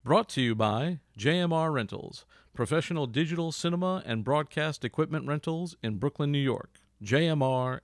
Brought to you by JMR Rentals, professional digital cinema and broadcast equipment rentals in Brooklyn, New York. JMRNY.com.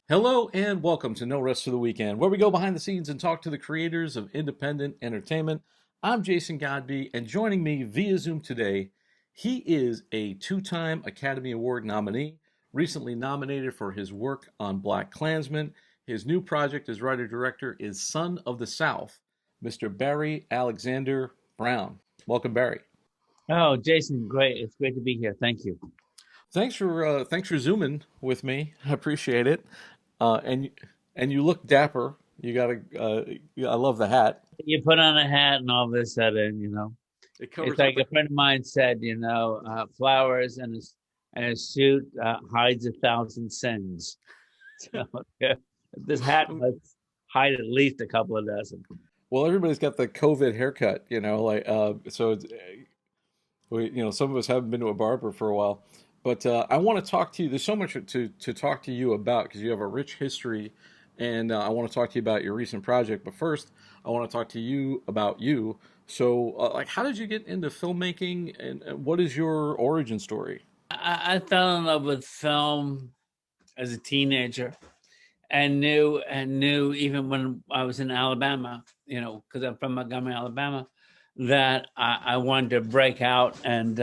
Hello and welcome to No Rest for the Weekend, where we go behind the scenes and talk to the creators of independent entertainment. I'm Jason Godbey, and joining me via Zoom today, he is a two-time Academy Award nominee, recently nominated for his work on BlacKkKlansman. His new project as writer-director is Son of the South, Mr. Barry Alexander Brown. Welcome, Barry. Oh, Jason, great. It's great to be here. Thank you. Thanks for zooming with me. I appreciate it. And you look dapper. You got I love the hat. You put on a hat and all of a sudden, It covers it's like up a friend of mine said, flowers and a suit hides 1,000 sins. So yeah, this hat must hide at least a couple of dozen. Well, everybody's got the COVID haircut, so it's, some of us haven't been to a barber for a while. But I want to talk to you. There's so much to talk to you about because you have a rich history, and I want to talk to you about your recent project. But first, I want to talk to you about you. So, how did you get into filmmaking, and what is your origin story? I fell in love with film as a teenager and knew even when I was in Alabama, because I'm from Montgomery, Alabama, that I wanted to break out and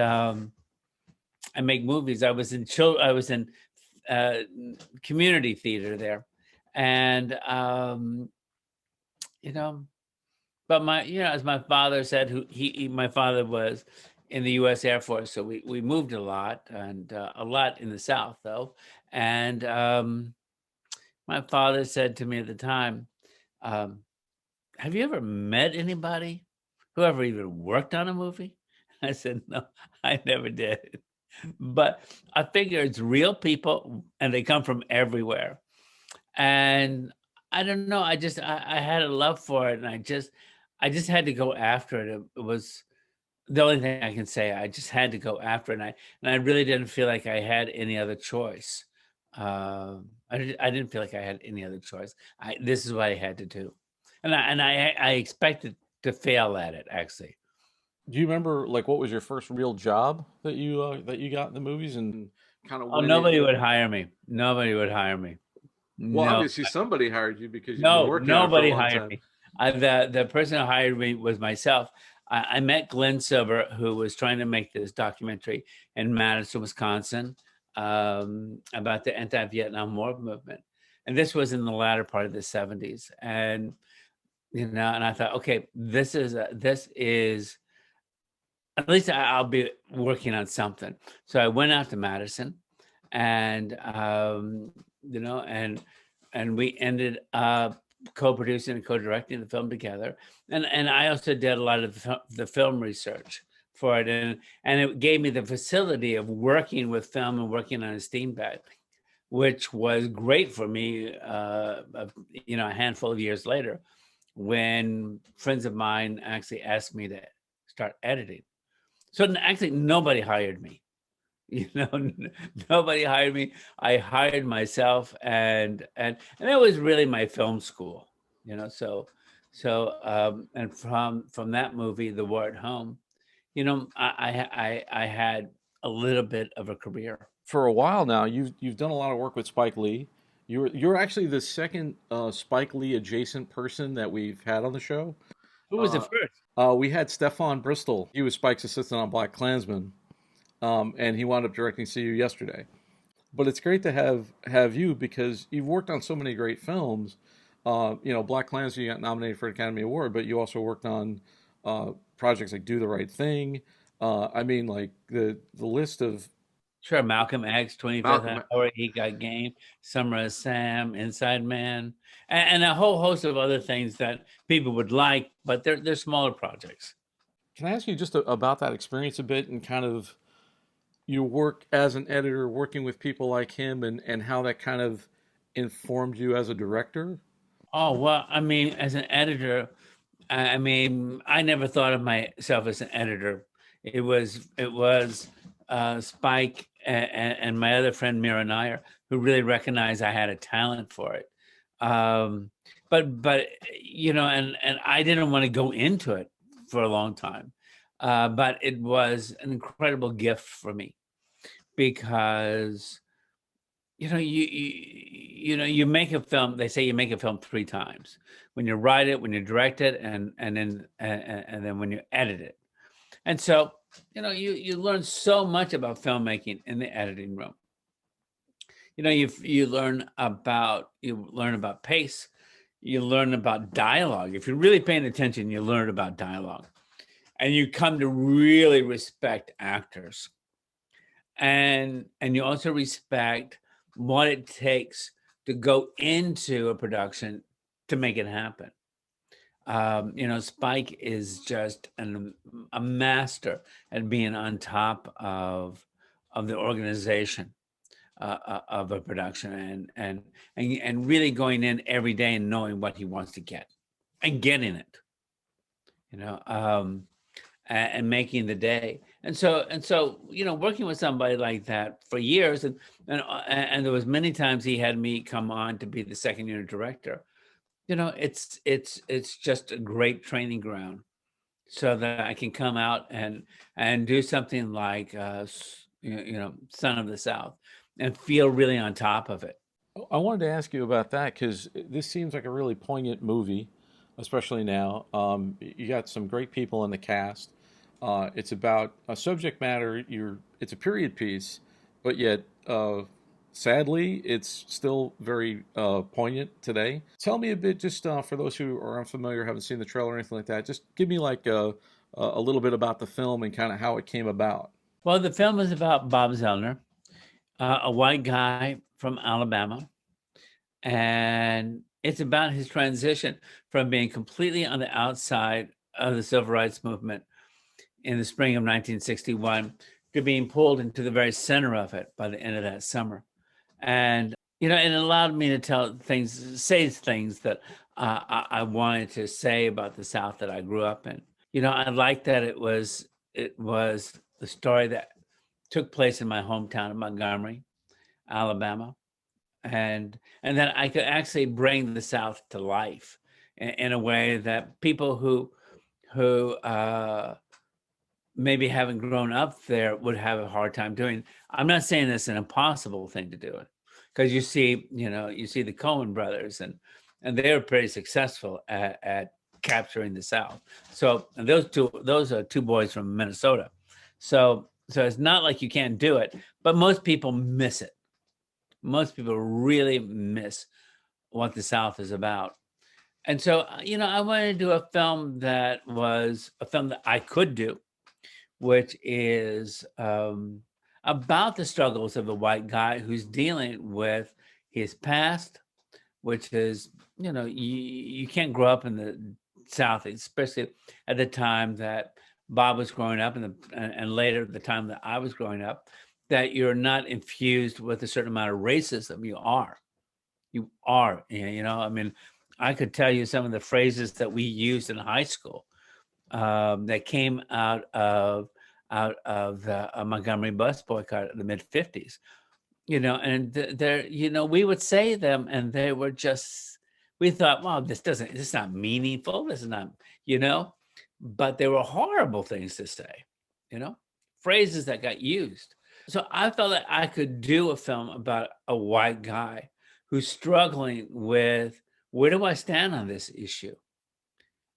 make movies. I was in community theater there, and but as my father said, my father was in the U.S. Air Force, so we moved a lot, and a lot in the South though, and my father said to me at the time, "Have you ever met anybody who ever even worked on a movie?" I said, "No, I never did." But I figure it's real people and they come from everywhere. And I don't know, I had a love for it, and I just had to go after it. It was the only thing I can say. I just had to go after it, and I really didn't feel like I had any other choice. I didn't feel like I had any other choice. This is what I had to do, and I expected to fail at it, actually. Do you remember what was your first real job that you got in the movies and kind of Oh, nobody would hire me. Nobody would hire me. Well, No, obviously somebody hired you because you've been no, working on it for a nobody long hired time. me. The person who hired me was myself. I met Glenn Silver, who was trying to make this documentary in Madison, Wisconsin, about the anti-Vietnam War movement, and this was in the latter part of the '70s. And and I thought, okay, this is at least I'll be working on something. So I went out to Madison, and and we ended up co-producing and co-directing the film together. And I also did a lot of the film research for it, and it gave me the facility of working with film and working on a steam bed, which was great for me. A handful of years later, when friends of mine actually asked me to start editing. So actually, nobody hired me. Nobody hired me. I hired myself, and that was really my film school. And from that movie, The War at Home, I had a little bit of a career. For a while now, you've done a lot of work with Spike Lee. You're actually the second Spike Lee adjacent person that we've had on the show. Who was the first? We had Stefan Bristol. He was Spike's assistant on BlacKkKlansman, and he wound up directing See You Yesterday. But it's great to have you because you've worked on so many great films. BlacKkKlansman, you got nominated for an Academy Award, but you also worked on projects like Do the Right Thing. The list of Sure, Malcolm X, 25th Hour, He Got Game, Summer of Sam, Inside Man, and a whole host of other things that people would like, but they're smaller projects. Can I ask you just about that experience a bit and kind of your work as an editor, working with people like him, and how that kind of informed you as a director? Oh, well, I mean, as an editor, I mean, I never thought of myself as an editor. It was Spike and my other friend Mira Nair who really recognized I had a talent for it. Um, but you know, and I didn't want to go into it for a long time, but it was an incredible gift for me because you make a film. They say you make a film three times: when you write it, when you direct it, and then when you edit it. And so, you learn so much about filmmaking in the editing room. You learn about pace, you learn about dialogue. If you're really paying attention, you learn about dialogue, and you come to really respect actors, and you also respect what it takes to go into a production to make it happen. Spike is just a master at being on top of the organization of a production, and really going in every day and knowing what he wants to get and getting it. You know, and making the day. And so, working with somebody like that for years, and there was many times he had me come on to be the second unit director. It's just a great training ground, so that I can come out and do something like Son of the South, and feel really on top of it. I wanted to ask you about that because this seems like a really poignant movie, especially now. You got some great people in the cast. It's about a subject matter. It's a period piece, but yet, sadly, it's still very poignant today. Tell me a bit, just for those who are unfamiliar, haven't seen the trailer or anything like that. Just give me like a little bit about the film and kind of how it came about. Well, the film is about Bob Zellner, a white guy from Alabama, and it's about his transition from being completely on the outside of the civil rights movement in the spring of 1961 to being pulled into the very center of it by the end of that summer. And it allowed me to say things that I wanted to say about the South that I grew up in. I liked that it was the story that took place in my hometown of Montgomery, Alabama, and then I could actually bring the South to life in a way that people who maybe haven't grown up there would have a hard time doing. I'm not saying it's an impossible thing to do it, because you see the Coen brothers, and they're pretty successful at capturing the South. So, and those are two boys from Minnesota. So it's not like you can't do it, but most people miss it. Most people really miss what the South is about. And so, I wanted to do a film that was a film that I could do, which is about the struggles of a white guy who's dealing with his past, which is, you can't grow up in the South, especially at the time that Bob was growing up, and later the time that I was growing up, that you're not infused with a certain amount of racism. I mean, I could tell you some of the phrases that we used in high school, that came out of the Montgomery bus boycott of the mid '50s. And we would say them, and they were just, we thought, well, this is not meaningful. This is not, but they were horrible things to say, phrases that got used. So I felt that I could do a film about a white guy who's struggling with, where do I stand on this issue?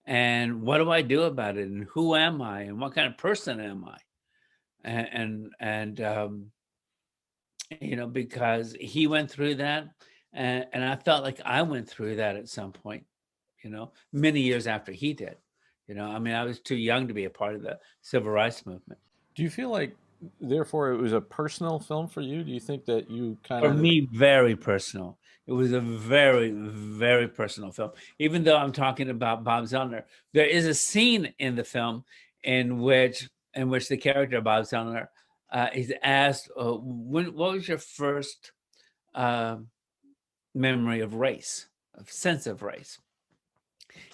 And what do I do about it? And who am I? And what kind of person am I? And because he went through that, and I felt like I went through that at some point, many years after he did. I mean, I was too young to be a part of the civil rights movement. Do you feel like, therefore, it was a personal film for you? Do you think that you kind For of me, very personal. It was a very, very personal film. Even though I'm talking about Bob Zellner, there is a scene in the film in which the character Bob Zellner is asked, what was your first uh, memory of race? sense of race.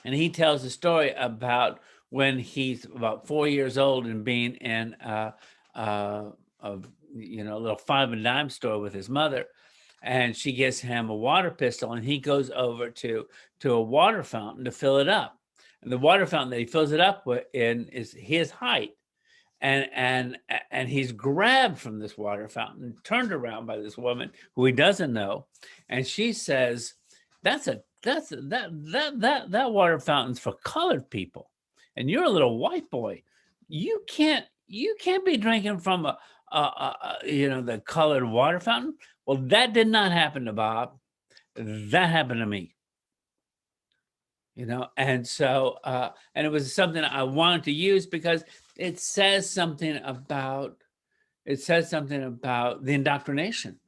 And he tells a story about when he's about 4 years old and being in a little five and dime store with his mother, and she gives him a water pistol, and he goes over to a water fountain to fill it up. And the water fountain that he fills it up in is his height. And he's grabbed from this water fountain, turned around by this woman who he doesn't know, and she says, that water fountain's for colored people, and you're a little white boy. You can't be drinking from the colored water fountain. Well, that did not happen to Bob. That happened to me. And so and it was something I wanted to use because it says something about the indoctrination,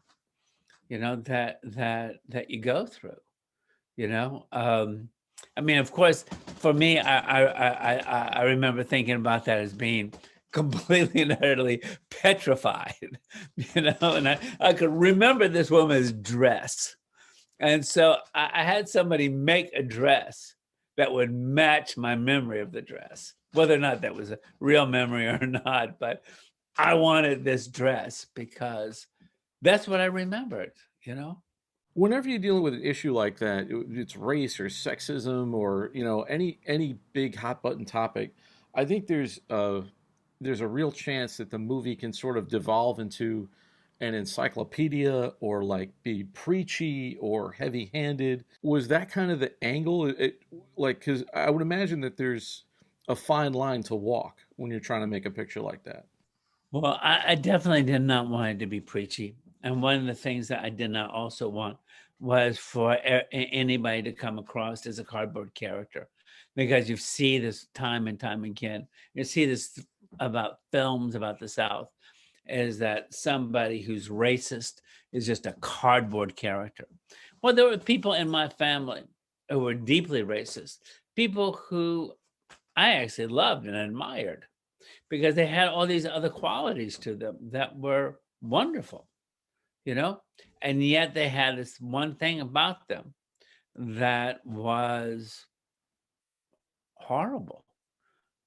that you go through. I mean, of course, for me, I remember thinking about that as being completely and utterly petrified, and I could remember this woman's dress. And so I had somebody make a dress that would match my memory of the dress, whether or not that was a real memory or not. But I wanted this dress because that's what I remembered, Whenever you're dealing with an issue like that, it's race or sexism or any big hot button topic, I think there's a real chance that the movie can sort of devolve into an encyclopedia or like be preachy or heavy-handed. Was that kind of the angle? Because I would imagine that there's a fine line to walk when you're trying to make a picture like that. Well, I definitely did not want it to be preachy. And one of the things that I did not also want was for anybody to come across as a cardboard character, because you see this time and time again. You see this about films about the South, is that somebody who's racist is just a cardboard character. Well, there were people in my family who were deeply racist, people who I actually loved and admired because they had all these other qualities to them that were wonderful, and yet they had this one thing about them that was horrible,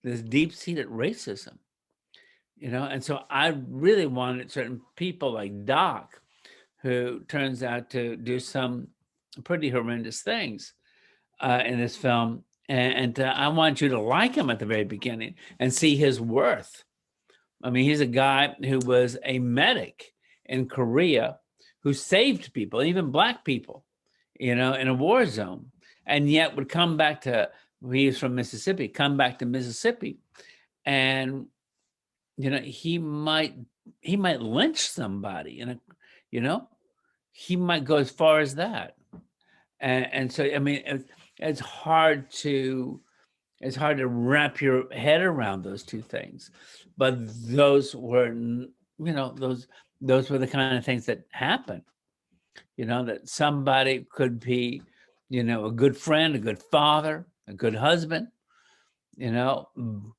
this deep-seated racism. And so I really wanted certain people like Doc, who turns out to do some pretty horrendous things in this film. And I want you to like him at the very beginning and see his worth. I mean, he's a guy who was a medic in Korea who saved people, even Black people, in a war zone, and yet would come back to, he's from Mississippi, come back to Mississippi, and he might lynch somebody, he might go as far as that. And so, I mean, it's hard to wrap your head around those two things, but those were, those were the kind of things that happen, that somebody could be, a good friend, a good father, a good husband,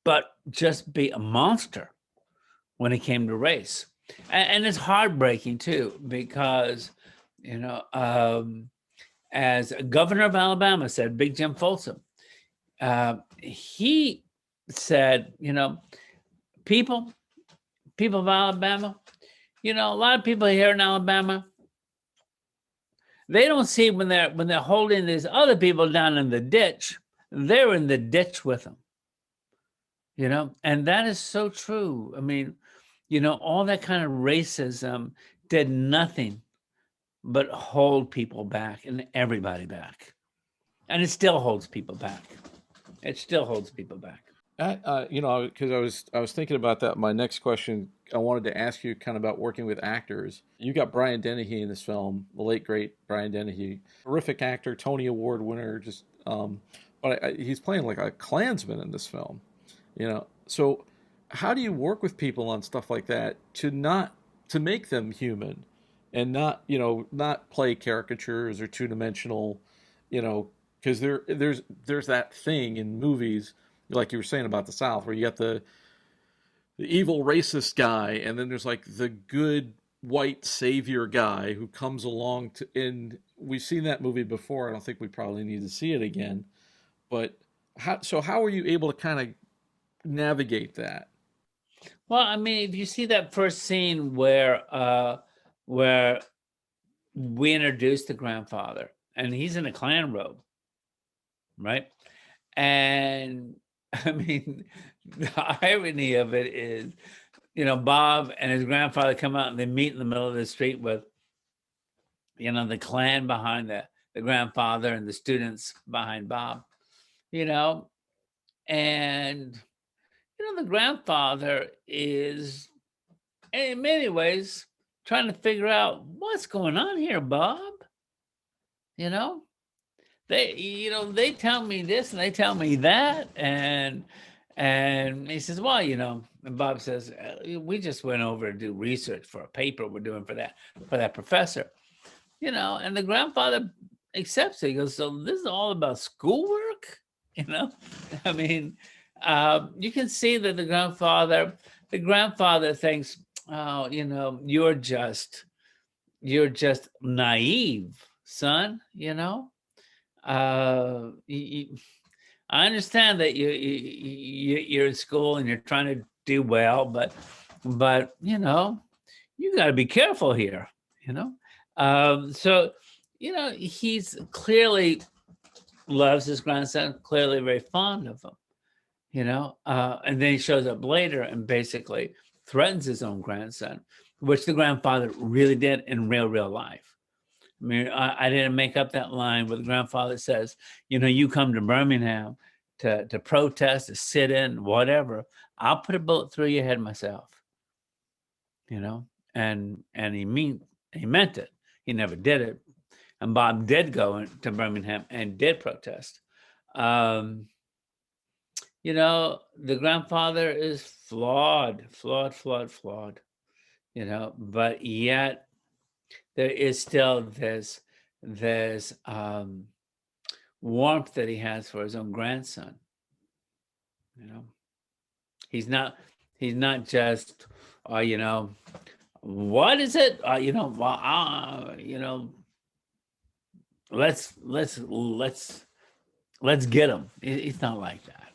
but just be a monster when it came to race. And it's heartbreaking too, because, as governor of Alabama said, Big Jim Folsom, he said, people of Alabama, a lot of people here in Alabama, they don't see when they're holding these other people down in the ditch, they're in the ditch with them, and that is so true. I mean, all that kind of racism did nothing but hold people back and everybody back. And it still holds people back. It still holds people back. Because I was thinking about that. My next question, I wanted to ask you kind of about working with actors. You got Brian Dennehy in this film, the late great Brian Dennehy, terrific actor, Tony Award winner. But he's playing like a Klansman in this film. So how do you work with people on stuff like that to make them human, and not play caricatures or two-dimensional, because there's that thing in movies, like you were saying about the South, where you got the evil racist guy, and then there's like the good white savior guy who comes along we've seen that movie before. I don't think we probably need to see it again. But how were you able to kind of navigate that? Well, I mean, if you see that first scene where we introduce the grandfather, and he's in a Klan robe, right? And I mean, the irony of it is, Bob and his grandfather come out and they meet in the middle of the street with, the Klan behind the grandfather and the students behind Bob, you know, and the grandfather is in many ways trying to figure out what's going on here, Bob. You know, they tell me this and they tell me that, and he says, well, and Bob says, we just went over to do research for a paper we're doing for that professor, and the grandfather accepts it. He goes, so this is all about schoolwork, I mean, you can see that the grandfather thinks, oh, you're just naive, son. I understand that you're in school and you're trying to do well, but you got to be careful here. So he's clearly loves his grandson, clearly very fond of him. And then he shows up later and basically threatens his own grandson, which the grandfather really did in real life. I mean, I didn't make up that line where the grandfather says, you come to Birmingham to protest, to sit in, whatever. I'll put a bullet through your head myself. And he meant it. He never did it. And Bob did go to Birmingham and did protest. The grandfather is flawed, but yet there is still this warmth that he has for his own grandson. He's not just, what is it? Let's get him. It's not like that,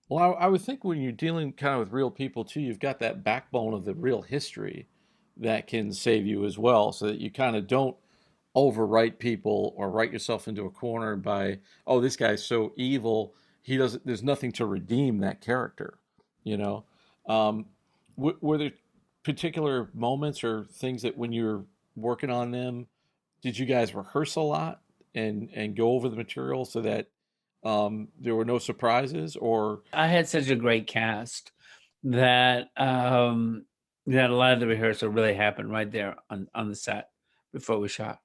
Well, I would think when you're dealing kind of with real people too, you've got that backbone of the real history that can save you as well, so that you kind of don't overwrite people or write yourself into a corner by, oh, this guy's so evil. There's nothing to redeem that character, you know? Were there particular moments or things that when you're working on them, did you guys rehearse a lot and go over the material so that there were no surprises? Or I had such a great cast that that a lot of the rehearsal really happened right there on the set before we shot.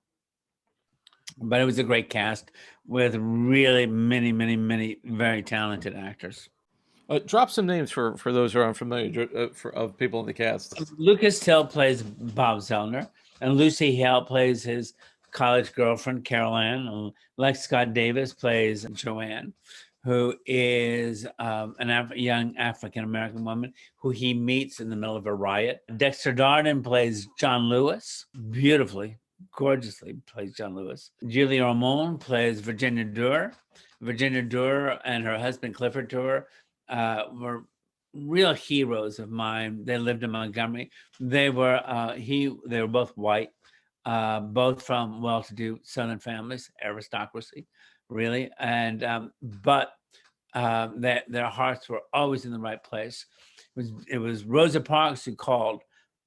But it was a great cast with really many very talented actors. drop some names for those who are unfamiliar of people in the cast. Lucas Till plays Bob Zellner, and Lucy Hale plays his college girlfriend, Carol Ann. And Lex Scott Davis plays Joanne, who is young African-American woman who he meets in the middle of a riot. Dexter Darden plays John Lewis, beautifully, gorgeously plays John Lewis. Julia Ramone plays Virginia Durr. Virginia Durr and her husband, Clifford Durr, were real heroes of mine. They lived in Montgomery. They were both white, both from well-to-do Southern families, aristocracy, really, and but their hearts were always in the right place. It was Rosa Parks who called.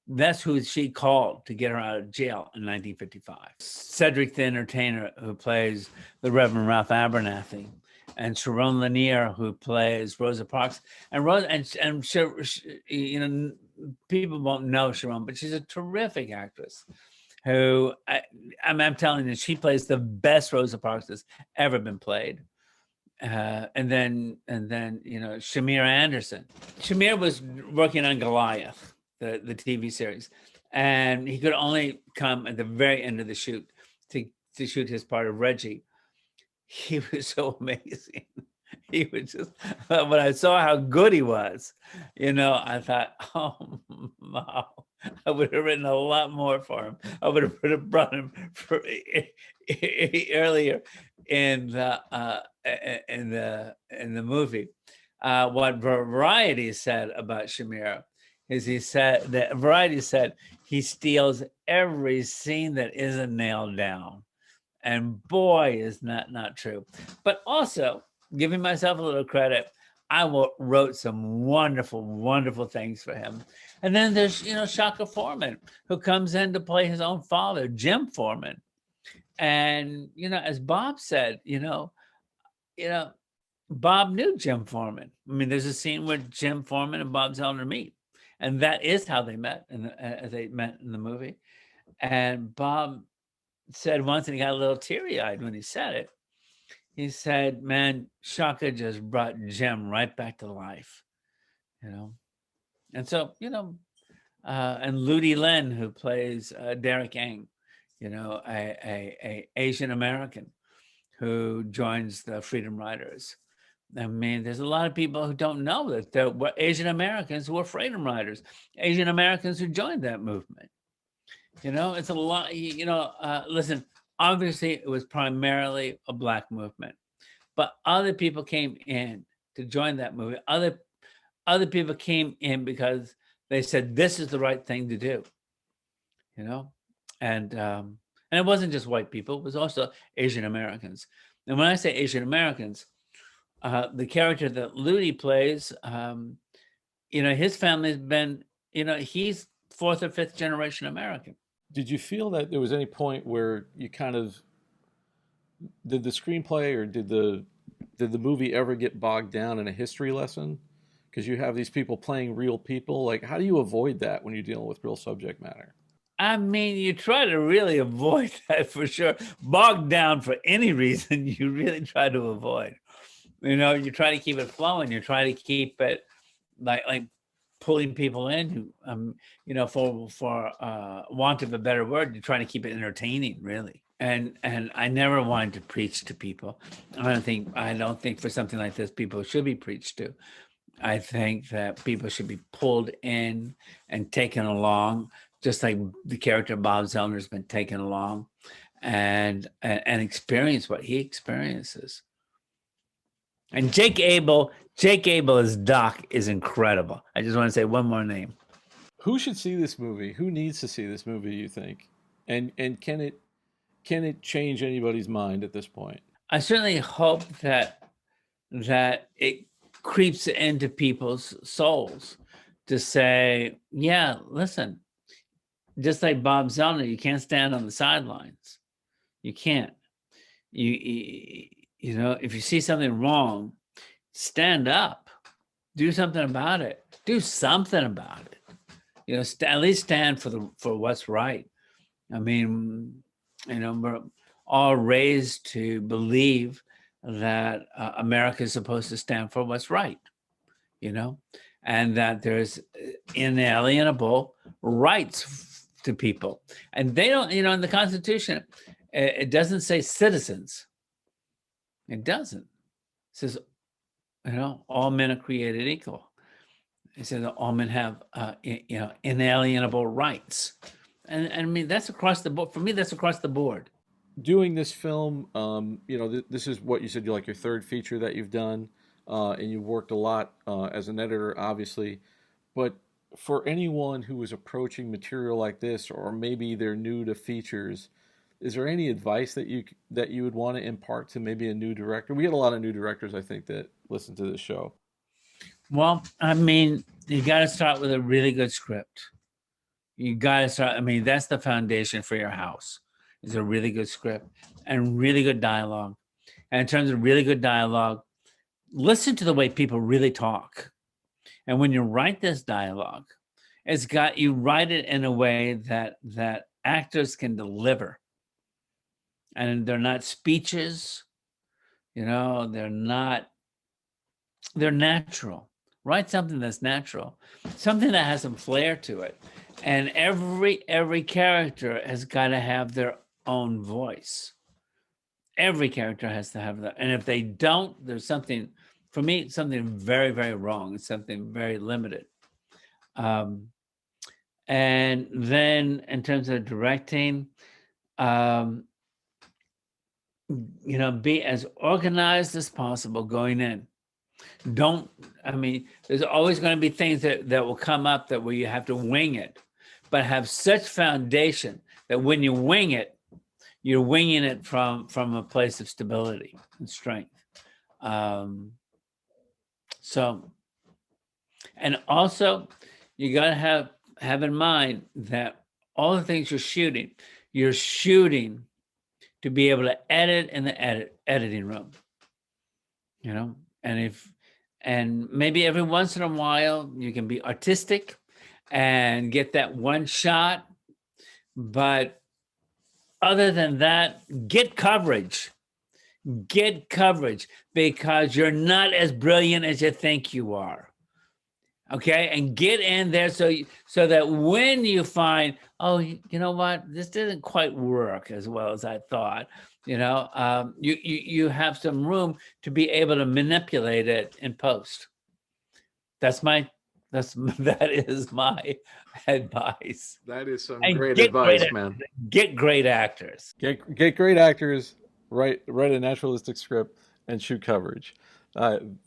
That's who she called to get her out of jail in 1955. Cedric the Entertainer, who plays the Reverend Ralph Abernathy, and Sharon Lanier, who plays Rosa Parks. And people won't know Sharon, but she's a terrific actress. Who I'm telling you, she plays the best Rosa Parks that's ever been played. And then Shamir Anderson. Shamir was working on Goliath, the TV series, and he could only come at the very end of the shoot to shoot his part of Reggie. He was so amazing. He was just, when I saw how good he was, I thought, oh, wow, I would have written a lot more for him. I would have brought him earlier in the movie. What Variety said about Shamir is he said that Variety said he steals every scene that isn't nailed down. And boy, is that not true. But also, giving myself a little credit, I wrote some wonderful, wonderful things for him. And then there's, Shaka Foreman, who comes in to play his own father, Jim Foreman. And, as Bob said, Bob knew Jim Foreman. I mean, there's a scene where Jim Foreman and Bob Zellner meet. And that is how they met, they met in the movie. And Bob said once, and he got a little teary-eyed when he said it. He said, "Man, Shaka just brought Jim right back to life," And so, and Ludi Len, who plays Derek Yang, a Asian American who joins the Freedom Riders. I mean, there's a lot of people who don't know that there were Asian Americans who were Freedom Riders, Asian Americans who joined that movement. It's a lot, listen, obviously it was primarily a Black movement, but other people came in to join that movement. Other people came in because they said, this is the right thing to do, and it wasn't just white people, it was also Asian Americans. And when I say Asian Americans, the character that Ludi plays, his family's been, he's 4th or 5th generation American. Did you feel that there was any point where you kind of did the screenplay or did the movie ever get bogged down in a history lesson? Because you have these people playing real people. Like, how do you avoid that when you're dealing with real subject matter? I mean, you try to really avoid that for sure. Bogged down for any reason, you really try to avoid. You try to keep it flowing. You try to keep it like pulling people in who, for want of a better word, you're trying to keep it entertaining, really. And I never wanted to preach to people. I don't think for something like this, people should be preached to. I think that people should be pulled in and taken along, just like the character Bob Zellner has been taken along, and experience what he experiences. And Jake Abel as Doc is incredible. I just want to say one more name. Who should see this movie? Who needs to see this movie, you think? And can it change anybody's mind at this point? I certainly hope that it creeps into people's souls to say, yeah, listen, just like Bob Zellner, you can't stand on the sidelines. You can't. If you see something wrong, stand up, do something about it. Do something about it. At least stand for what's right. I mean, we're all raised to believe that America is supposed to stand for what's right, and that there's inalienable rights to people. And they don't, in the Constitution, it doesn't say citizens. It doesn't. It says, all men are created equal. It says that all men have, inalienable rights. And I mean, that's across the board. For me, that's across the board. Doing this film, this is what you said, your 3rd feature that you've done, and you've worked a lot as an editor, obviously. But for anyone who is approaching material like this, or maybe they're new to features, is there any advice that you would want to impart to maybe a new director? We get a lot of new directors, I think, that listen to this show. Well, I mean, you got to start with a really good script. You got to start. I mean, that's the foundation for your house. Is a really good script and really good dialogue. And in terms of really good dialogue, listen to the way people really talk. And when you write this dialogue, you write it in a way that actors can deliver. And they're not speeches, they're natural. Write something that's natural, something that has some flair to it. And every character has got to have their own voice. Every character has to have that. And if they don't, there's something, for me, something very, very wrong. It's something very limited. And then in terms of directing, be as organized as possible going in. There's always going to be things that will come up where you have to wing it, but have such foundation that when you wing it, you're winging it from a place of stability and strength. And also you got to have in mind that all the things you're shooting to be able to edit in the editing room, and maybe every once in a while you can be artistic and get that one shot, but other than that, get coverage because you're not as brilliant as you think you are. Okay, and get in there so that when you find, oh, you know what, this didn't quite work as well as I thought, you have some room to be able to manipulate it in post. That is my advice. That is some great advice, man. Get great actors. Get great actors. Write a naturalistic script and shoot coverage.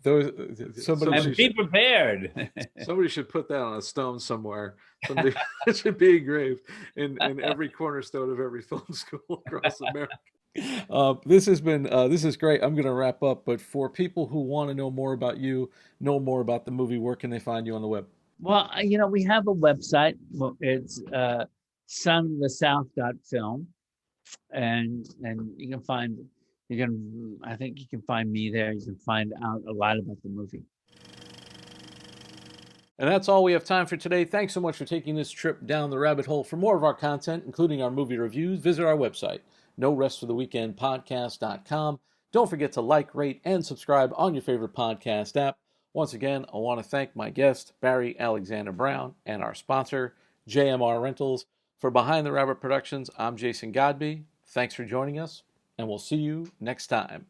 Be prepared. Somebody should put that on a stone somewhere. Somebody it should be engraved in every cornerstone of every film school across America. This is great. I'm going to wrap up, but for people who want to know more about you, know more about the movie, where can they find you on the web? Well, we have a website. Well, it's sonofthesouth.film, and you can find. I think you can find me there. You can find out a lot about the movie. And that's all we have time for today. Thanks so much for taking this trip down the rabbit hole. For more of our content, including our movie reviews, visit our website, norestfortheweekendpodcast.com. Don't forget to like, rate, and subscribe on your favorite podcast app. Once again, I want to thank my guest, Barry Alexander Brown, and our sponsor, JMR Rentals. For Behind the Rabbit Productions, I'm Jason Godbey. Thanks for joining us, and we'll see you next time.